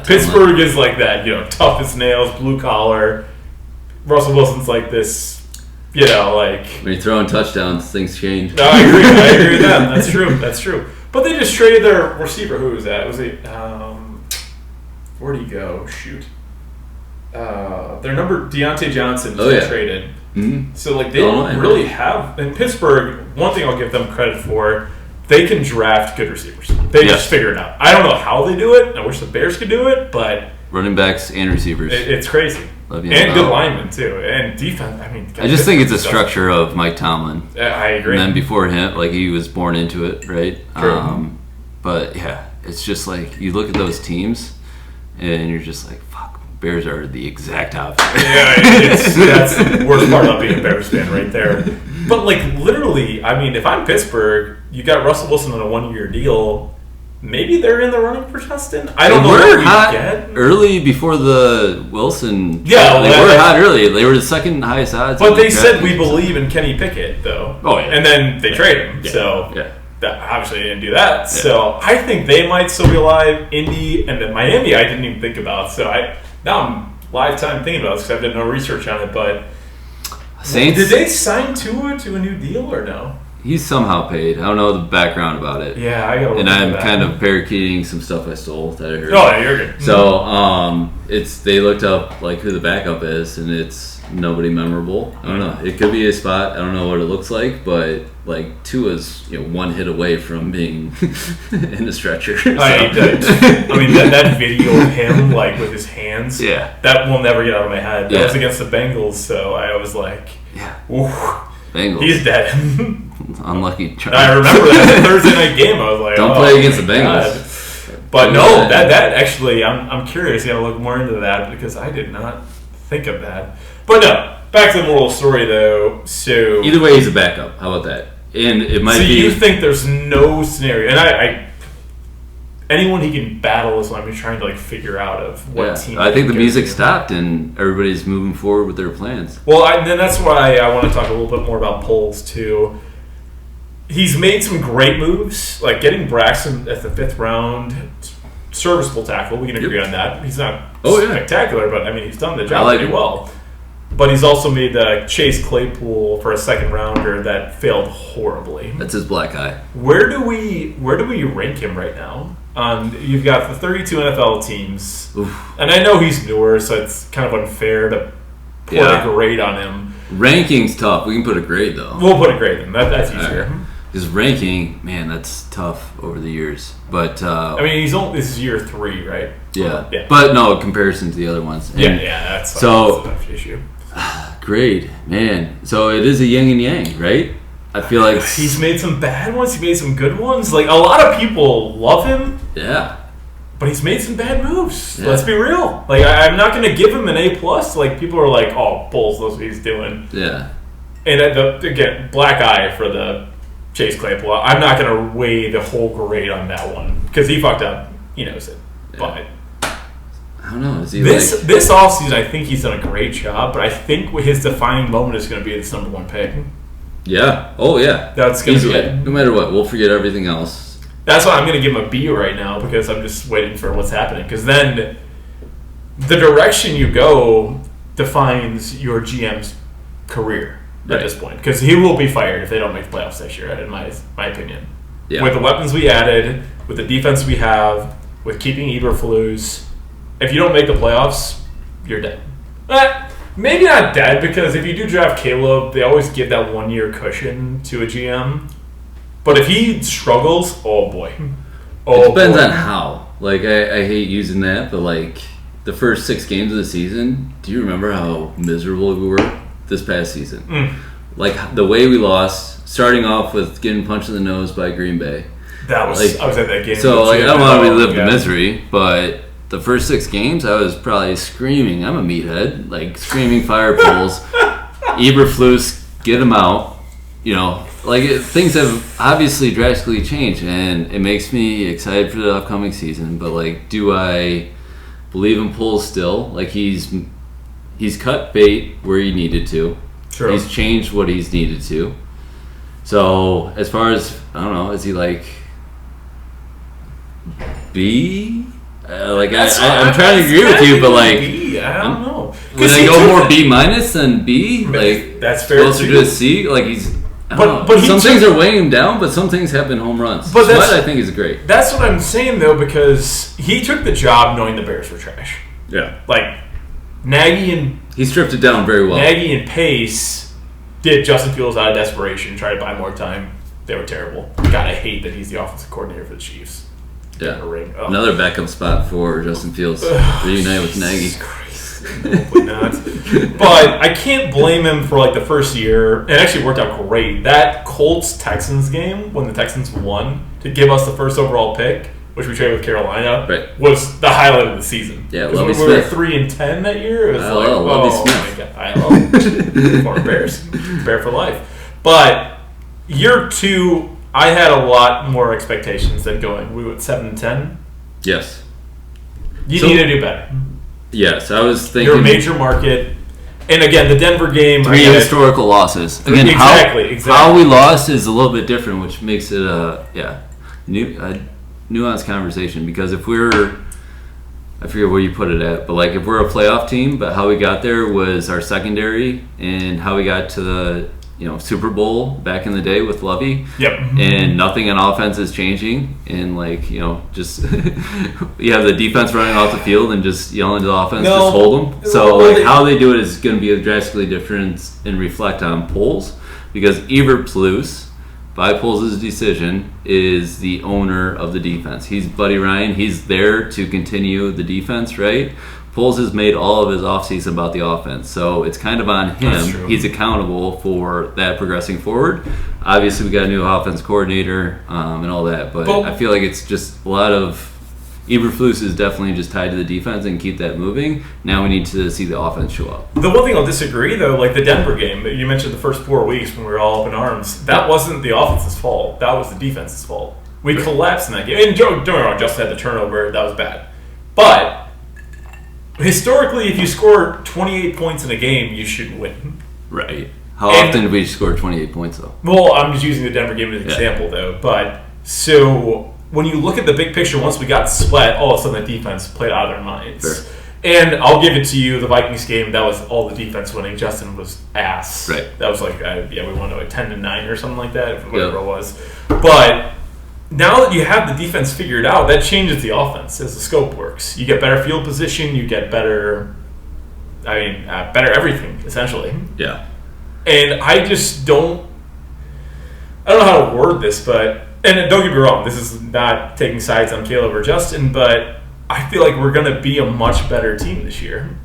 Pittsburgh is like that, tough as nails, blue collar. Russell Wilson's like this, like... When you're throwing touchdowns, things change. No, I agree with that. That's true. But they just traded their receiver. Who was that? Was it... where'd he go? Shoot. Their number, Deontay Johnson, traded. Mm-hmm. So, they don't really have... In Pittsburgh, one thing I'll give them credit for... They can draft good receivers. They just figure it out. I don't know how they do it. I wish the Bears could do it, but... Running backs and receivers. It's crazy. And good linemen, too. And defense, I just think it's a structure of Mike Tomlin. I agree. And then before him, he was born into it, right? True. But, yeah, it's just you look at those teams, and you're just like, fuck, Bears are the exact opposite. Yeah, that's the worst part about being a Bears fan right there. But, literally, I mean, if I'm Pittsburgh, you got Russell Wilson on a one-year deal. Maybe they're in the running for Justin. I don't know what we get. Early before the Wilson. Yeah, they were hot early. They were the second highest odds. But they said we believe in Kenny Pickett, though. Oh, yeah. And then they trade him. Yeah. So obviously they didn't do that. Yeah. So I think they might still be alive. Indy and then Miami I didn't even think about. So now I'm live time thinking about this because I've done no research on it, but Saints, did they sign Tua to a new deal or no? He's somehow paid. I don't know the background about it. Yeah, I gotta look And into I'm that. kind of parakeeting some stuff I stole that I heard. Oh, you're good. So they looked up like who the backup is, and it's nobody memorable. I don't know. It could be a spot. I don't know what it looks like, but like Tua's one hit away from being in a stretcher. So. I mean that video of him like with his hands. Yeah. That will never get out of my head. That Yeah. was against the Bengals, so I was like, Yeah. oof, Bengals. he's dead. Unlucky. I remember that Thursday night game. I was like, Don't play against the Bengals. God. But no, that actually, I'm curious. I gotta look more into that because I did not think of that. But no, back to the moral story though. So Either way, he's a backup. How about that? And it might be. you think there's no scenario, and I anyone he can battle is what I'm trying to like figure out of what team. I think the can music go to. stopped and everybody's moving forward with their plans. Well, then that's why I want to talk a little bit more about Poles too. He's made some great moves, like getting Braxton at the 5th round, serviceable tackle. We can agree on that. He's not spectacular, but I mean he's done the job pretty well. But he's also made Chase Claypool for a 2nd rounder that failed horribly. That's his black eye. Where do we rank him right now? You've got the 32 NFL teams, and I know he's newer, so it's kind of unfair to put a grade on him. Ranking's tough. We can put a grade though. We'll put a grade in. That's easier. His ranking, man, that's tough over the years. But I mean, this is year 3, right? Yeah. Yeah. But no, in comparison to the other ones. And That's so an issue. grade, man. So it is a yin and yang, right? I feel like He's made some bad ones. He made some good ones. Like a lot of people love him. Yeah. But he's made some bad moves. Yeah. Let's be real. Like I'm not going to give him an A+. Like people are like, "Oh, Bulls, that's what he's doing." Yeah. And again, black eye for the Chase Claypool. I'm not going to weigh the whole grade on that one because he fucked up. He knows it. Yeah. But I don't know. Is he this offseason, I think he's done a great job. But I think his defining moment is going to be this number 1 pick. Yeah. Oh yeah. That's going to be it. No matter what, we'll forget everything else. That's why I'm going to give him a B right now because I'm just waiting for what's happening. Because then the direction you go defines your GM's career at this point. Because he will be fired if they don't make the playoffs this year, in my opinion. Yeah. With the weapons we added, with the defense we have, with keeping Eberflus, if you don't make the playoffs, you're dead. Maybe not dead because if you do draft Caleb, they always give that 1-year cushion to a GM. But if he struggles, oh boy. It depends on how. Like, I hate using that, but like the first 6 games of the season, do you remember how miserable we were this past season? Like the way we lost, starting off with getting punched in the nose by Green Bay. That was I was at that game. So like I don't want to relive the misery, but the first 6 games I was probably screaming. I'm a meathead, like screaming fire poles. Eberflus, get him out. Things have obviously drastically changed, and it makes me excited for the upcoming season. But like, do I believe in Poles still? Like he's cut bait where he needed to. True. He's changed what he's needed to. So as far as I don't know, is he like B? I'm trying to agree with you, but like B, I don't know. Would I go more B minus than B? Like that's fair. Closer to a C? Like he's. But some things are weighing him down, but some things have been home runs. But Sweat, I think, is great. That's what I'm saying, though, because he took the job knowing the Bears were trash. Yeah. Like, Nagy and... He stripped it down very well. Nagy and Pace did Justin Fields out of desperation, tried to buy more time. They were terrible. God, I hate that he's the offensive coordinator for the Chiefs. Yeah. Another backup spot for Justin Fields. Reunite with Nagy. Hopefully not. But I can't blame him for like the first year. It actually worked out great. That Colts-Texans game, when the Texans won, to give us the first overall pick, which we traded with Carolina, was the highlight of the season. Yeah, Lovie Smith. We were 3-10 that year. It was Lovie Smith. My God. I love former Bears. Bear for life. But year 2, I had a lot more expectations than going. We went 7-10. Yes. You need to do better. Yes, I was thinking. You're a major market. And again, the Denver game. 3 historical losses. Again, exactly. How we lost is a little bit different, which makes it a nuanced conversation. Because if we're I forget where you put it at, but like if we're a playoff team, but how we got there was our secondary and how we got to the Super Bowl back in the day with Lovey. Yep. And nothing on offense is changing, and just you have the defense running off the field and just yelling to the offense, just hold them. So how they do it is going to be drastically different and reflect on Poles, because Eberflus, by Poles' decision, is the owner of the defense. He's Buddy Ryan. He's there to continue the defense, right? Poles has made all of his offseason about the offense, so it's kind of on him. He's accountable for that progressing forward. Obviously, we got a new offense coordinator and all that, but I feel like it's just a lot of Eberflus is definitely just tied to the defense and keep that moving. Now we need to see the offense show up. The one thing I'll disagree, though, like the Denver game, you mentioned the first 4 weeks when we were all up in arms, that wasn't the offense's fault. That was the defense's fault. We collapsed in that game. And don't get me wrong, Justin had the turnover. That was bad. But historically, if you score 28 points in a game, you should win. Right. How often did we score 28 points, though? Well, I'm just using the Denver game as an example, though. But so when you look at the big picture, once we got sweat, all of a sudden the defense played out of their minds. Sure. And I'll give it to you, the Vikings game, that was all the defense winning. Justin was ass. Right. That was like, we won like 10-9 or something like that, whatever it was. But now that you have the defense figured out, that changes the offense as the scope works. You get better field position, you get better, better everything, essentially. Yeah. And I don't know how to word this, but, and don't get me wrong, this is not taking sides on Caleb or Justin, but I feel like we're going to be a much better team this year.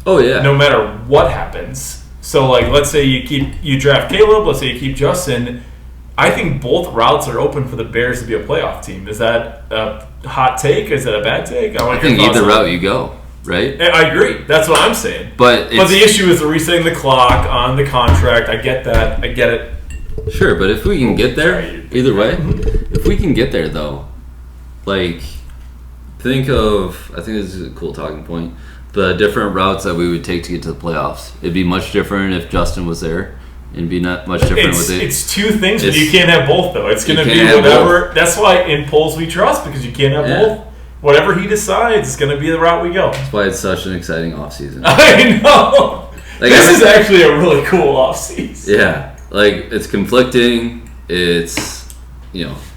Oh, yeah. No matter what happens. So, like, let's say you draft Caleb, let's say you keep Justin. I think both routes are open for the Bears to be a playoff team. Is that a hot take? Is that a bad take? I think either route you go, right? I agree. That's what I'm saying. But the issue is the resetting the clock on the contract. I get that. I get it. Sure, but if we can get there, either way, if we can get there, though, like, think of, I think this is a cool talking point, the different routes that we would take to get to the playoffs. It'd be much different if Justin was there. And be not much different with it. It's two things, but you can't have both, though. It's going to be whatever. That's why in Poles we trust, because you can't have both. Whatever he decides is going to be the route we go. That's why it's such an exciting offseason. I know. Like, this is actually a really cool offseason. Yeah. Like, it's conflicting. It's,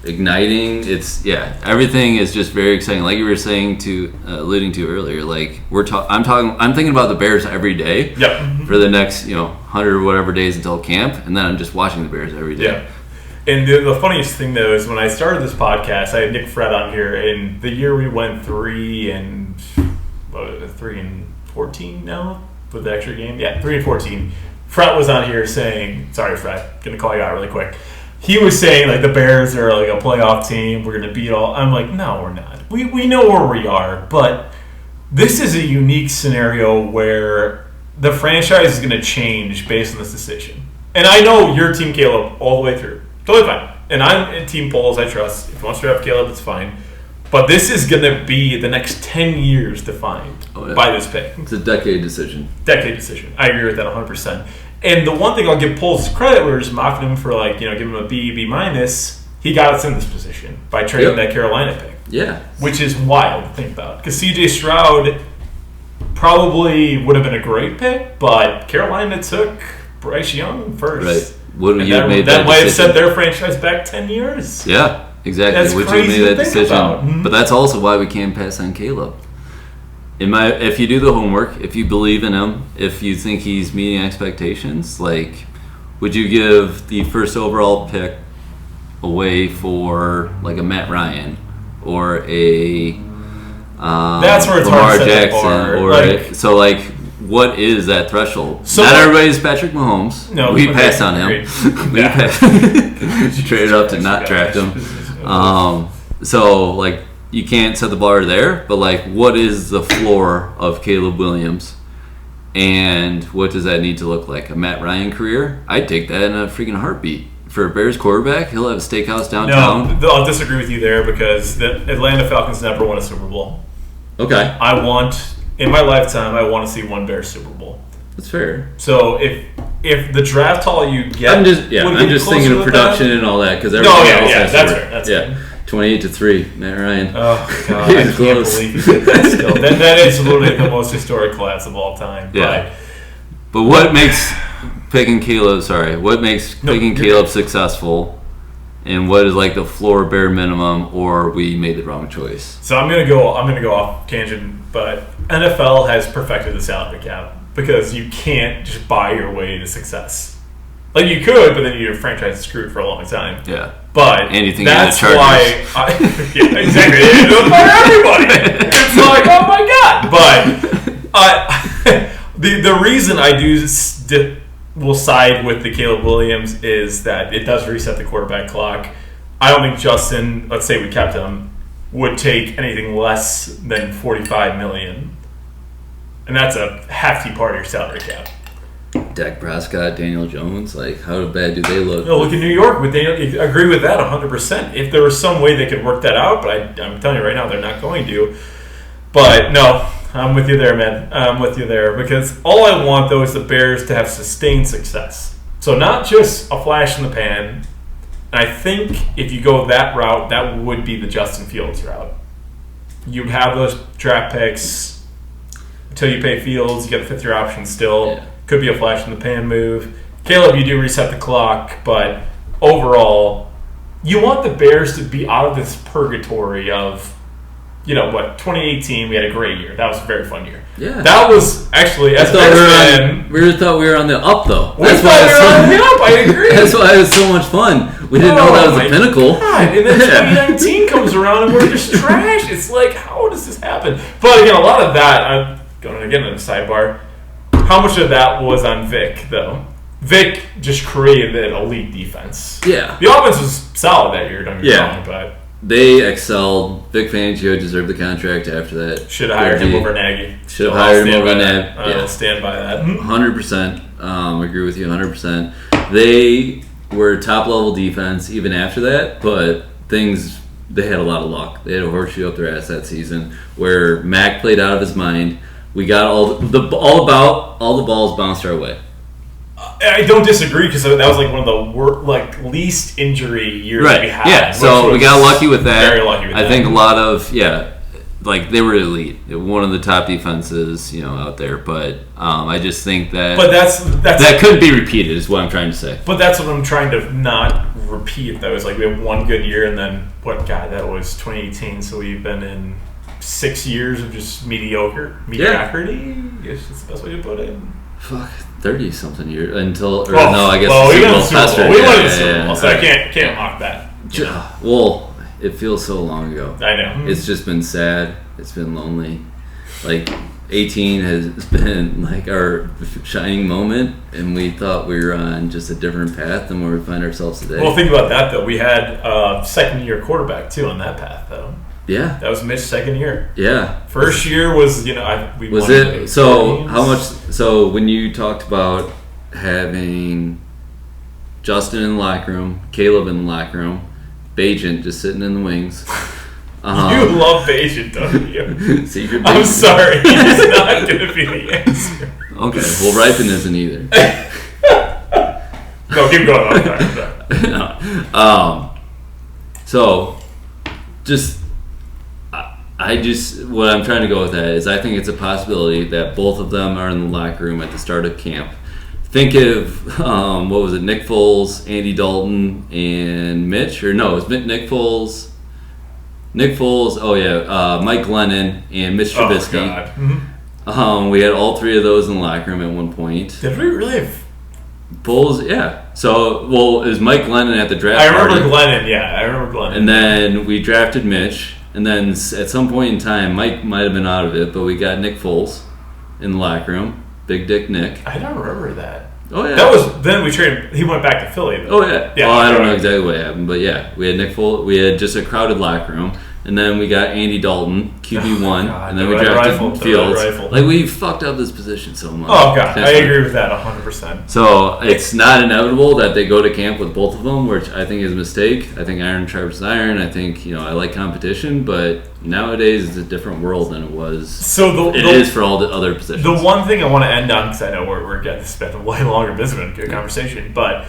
igniting. It's, everything is just very exciting. Like you were saying alluding to earlier, like, I'm thinking about the Bears every day. Yep. For the next, 100 or whatever days until camp, and then I'm just watching the Bears every day. Yeah. And the funniest thing, though, is when I started this podcast, I had Nick Fred on here, and the year we went 3-14 now with the extra game. Yeah, 3-14. Fred was on here saying, sorry, Fred, gonna call you out really quick. He was saying, like, the Bears are like a playoff team. We're gonna beat all. I'm like, no, we're not. We know where we are, but this is a unique scenario where the franchise is going to change based on this decision. And I know you're Team Caleb all the way through. Totally fine. And I'm in Team Poles, I trust. If you want to draft Caleb, it's fine. But this is going to be the next 10 years defined by this pick. It's a decade decision. I agree with that 100%. And the one thing I'll give Poles credit, we were just mocking him for, like, give him a B, B-. He got us in this position by trading that Carolina pick. Yeah. Which is wild to think about. Because C.J. Stroud probably would have been a great pick, but Carolina took Bryce Young first. Right. Wouldn't you have made that might have set their franchise back 10 years. Yeah, exactly. That's Would you crazy have made that decision? Mm-hmm. But that's also why we can't pass on Caleb. If you do the homework, if you believe in him, if you think he's meeting expectations, like, would you give the first overall pick away for, like, a Matt Ryan or a that's where it's Lamar hard to set Jackson? the bar. What is that threshold? So not everybody's Patrick Mahomes. No, we passed on him. We traded up to not draft him. You can't set the bar there, but, like, what is the floor of Caleb Williams? And what does that need to look like? A Matt Ryan career? I'd take that in a freaking heartbeat. For a Bears quarterback, he'll have a steakhouse downtown. No, I'll disagree with you there because the Atlanta Falcons never won a Super Bowl. Okay. In my lifetime, I want to see one Bears Super Bowl. That's fair. So if the draft haul you get, I'm just thinking of production and all that because everything else has that's fair. 28-3, Matt Ryan. Oh God, I can't believe he did that. Still, that is literally the most historic collapse of all time. Yeah. But what makes picking Caleb? Sorry, what makes picking Caleb successful, and what is like the floor bare minimum, or we made the wrong choice? So I'm gonna go off tangent, but NFL has perfected the salary cap because you can't just buy your way to success. Like you could, but then your franchise is screwed for a long time. Yeah. But anything that's in the why, yeah, exactly. It'll fire everybody. It's like, oh my God. But the reason I will side with the Caleb Williams is that it does reset the quarterback clock. I don't think Justin, let's say we kept him, would take anything less than $45 million, and that's a hefty part of your salary cap. Dak Prescott, Daniel Jones, like how bad do they look? No, look at New York. With Daniel, I agree with that 100%. If there was some way they could work that out, but I'm telling you right now, they're not going to. But no, I'm with you there, man. I'm with you there because all I want though is the Bears to have sustained success. So not just a flash in the pan. And I think if you go that route, that would be the Justin Fields route. You'd have those draft picks until you pay Fields. You get the fifth-year option still. Yeah. Could be a flash-in-the-pan move. Caleb, you do reset the clock, but overall, you want the Bears to be out of this purgatory of, 2018, we had a great year. That was a very fun year. Yeah. That was actually, as we thought we were on the up, though. That's why we were on the up, I agree. That's why it was so much fun. We didn't know that was the pinnacle. God. And then 2019 comes around and we're just trash. It's like, how does this happen? But again, a lot of that, I'm going again in the sidebar, how much of that was on Vic, though? Vic just created an elite defense. Yeah. The offense was solid that year, don't get me wrong, but they excelled. Vic Fangio deserved the contract after that. Should have hired him over Nagy. Should have hired him over Nagy. I'll stand by that. 100%. Agree with you 100%. They were top-level defense even after that, but they had a lot of luck. They had a horseshoe up their ass that season where Mac played out of his mind. We got all the balls bounced our way. I don't disagree because that was like one of the least injury years that we had. Yeah, so we got lucky with that. Very lucky with that. I think a lot of they were elite. One of the top defenses, out there. But I just think that. But that couldn't be repeated. Is what I'm trying to say. But that's what I'm trying to not repeat. That was like we have one good year and then that was 2018. So we've been in 6 years of just mediocrity. I guess that's the best way to put it. Fuck, 30-something years until we went to the Super Bowl. We went to the Super Bowl, so I can't mock that. Well, it feels so long ago. I know. It's just been sad. It's been lonely. Like 18 has been like our shining moment, and we thought we were on just a different path than where we find ourselves today. Well, think about that though. We had a second-year quarterback too on that path though. Yeah, that was Mitch's second year. Yeah, first year was we was won it? So how much? So when you talked about having Justin in the locker room, Caleb in the locker room, Bajent just sitting in the wings. You love Bajent, don't you? Secret I'm sorry, he's not going to be the answer. Okay, well, Ripen isn't either. No, keep going. I'm sorry. So what I'm trying to go with that is I think it's a possibility that both of them are in the locker room at the start of camp. Think of, Nick Foles, Andy Dalton, and Mitch? Or no, it was Nick Foles, Mike Glennon, and Mitch Trubisky. Oh, God. Mm-hmm. We had all three of those in the locker room at one point. Did we really have... Foles, yeah. So, it was Mike Glennon at the draft I remember party. Glennon. And then we drafted Mitch. And then at some point in time, Mike might have been out of it, but we got Nick Foles in the locker room. Big Dick Nick. I don't remember that. Oh, yeah. That was, then we traded, he went back to Philly, though. Oh, yeah. Well, I don't know exactly what happened, but yeah, we had Nick Foles. We had just a crowded locker room. And then we got Andy Dalton, QB1, and then we drafted Fields. Like, we fucked up this position so much. Oh, God. I agree with that 100%. So, it's not inevitable that they go to camp with both of them, which I think is a mistake. I think iron sharpens iron. I think, I like competition, but nowadays it's a different world than it was. So it is for all the other positions. The one thing I want to end on, because I know we're getting to spend a way longer business in a good conversation, but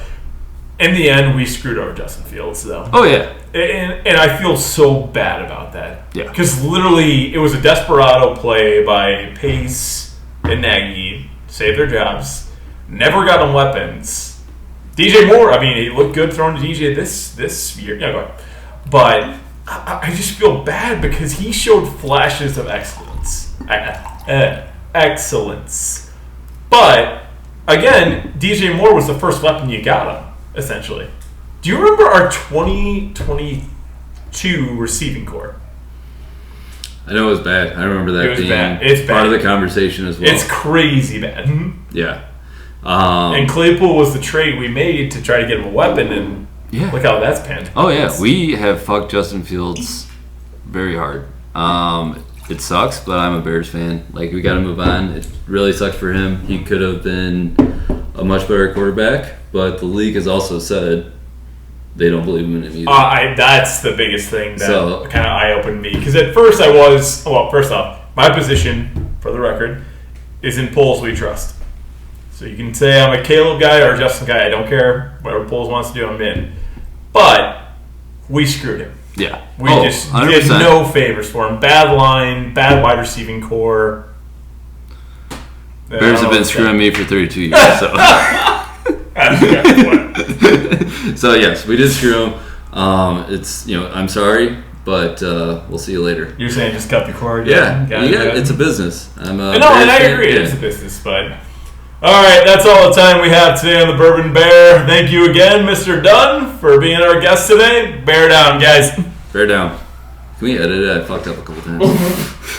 in the end, we screwed over Justin Fields, though. Oh, yeah. And I feel so bad about that. Yeah. Because literally, it was a desperado play by Pace and Nagy to save their jobs. Never got them weapons. DJ Moore, I mean, he looked good throwing to DJ this year. Yeah, go ahead. But I just feel bad because he showed flashes of excellence. Excellence. But, again, DJ Moore was the first weapon you got him, essentially. Do you remember our 2022 receiving core? I know it was bad. I remember that being It's part bad. of the conversation as well. It's crazy bad. Yeah. And Claypool was the trade we made to try to get him a weapon, and look how that's panned. Oh, yeah. We have fucked Justin Fields very hard. It sucks, but I'm a Bears fan. Like, we got to move on. It really sucks for him. He could have been a much better quarterback, but the league has also said they don't believe in him either. That's the biggest thing that kind of eye-opened me. Because at first I was... Well, first off, my position, for the record, is in polls we trust. So you can say I'm a Caleb guy or a Justin guy. I don't care. Whatever polls wants to do, I'm in. But we screwed him. Yeah. We just 100%. did no favors for him. Bad line, bad wide receiving core. Bears have been screwing me for 32 years, so... So yes, we did screw him. It's I'm sorry, but we'll see you later. You're saying just cut the cord? Yeah, it's a business. And I agree. It's a business, but all right, that's all the time we have today on the Bourbon Bear. Thank you again, Mr. Dunn, for being our guest today. Bear down, guys. Bear down. Can we edit it? I fucked up a couple times.